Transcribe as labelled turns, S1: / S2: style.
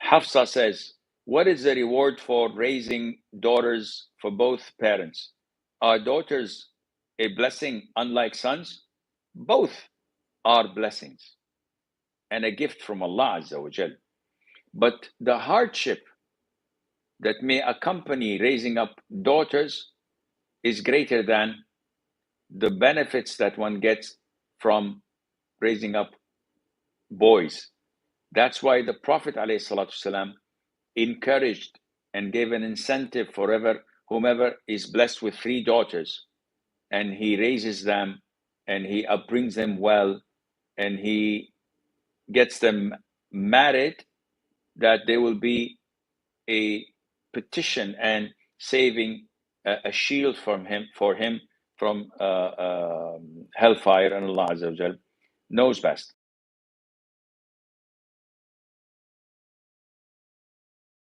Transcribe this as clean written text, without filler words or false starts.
S1: Hafsa says, what is the reward for raising daughters for both parents? Are daughters a blessing unlike sons? Both are blessings and a gift from Allah Azza wa Jal. But the hardship that may accompany raising up daughters is greater than the benefits that one gets from raising up boys. That's why the Prophet ﷺ encouraged and gave an incentive for whomever is blessed with 3 daughters and he raises them and he upbrings them well and he gets them married, that there will be a petition and saving, a shield for him from hellfire, and Allah Azza wa Jal knows best.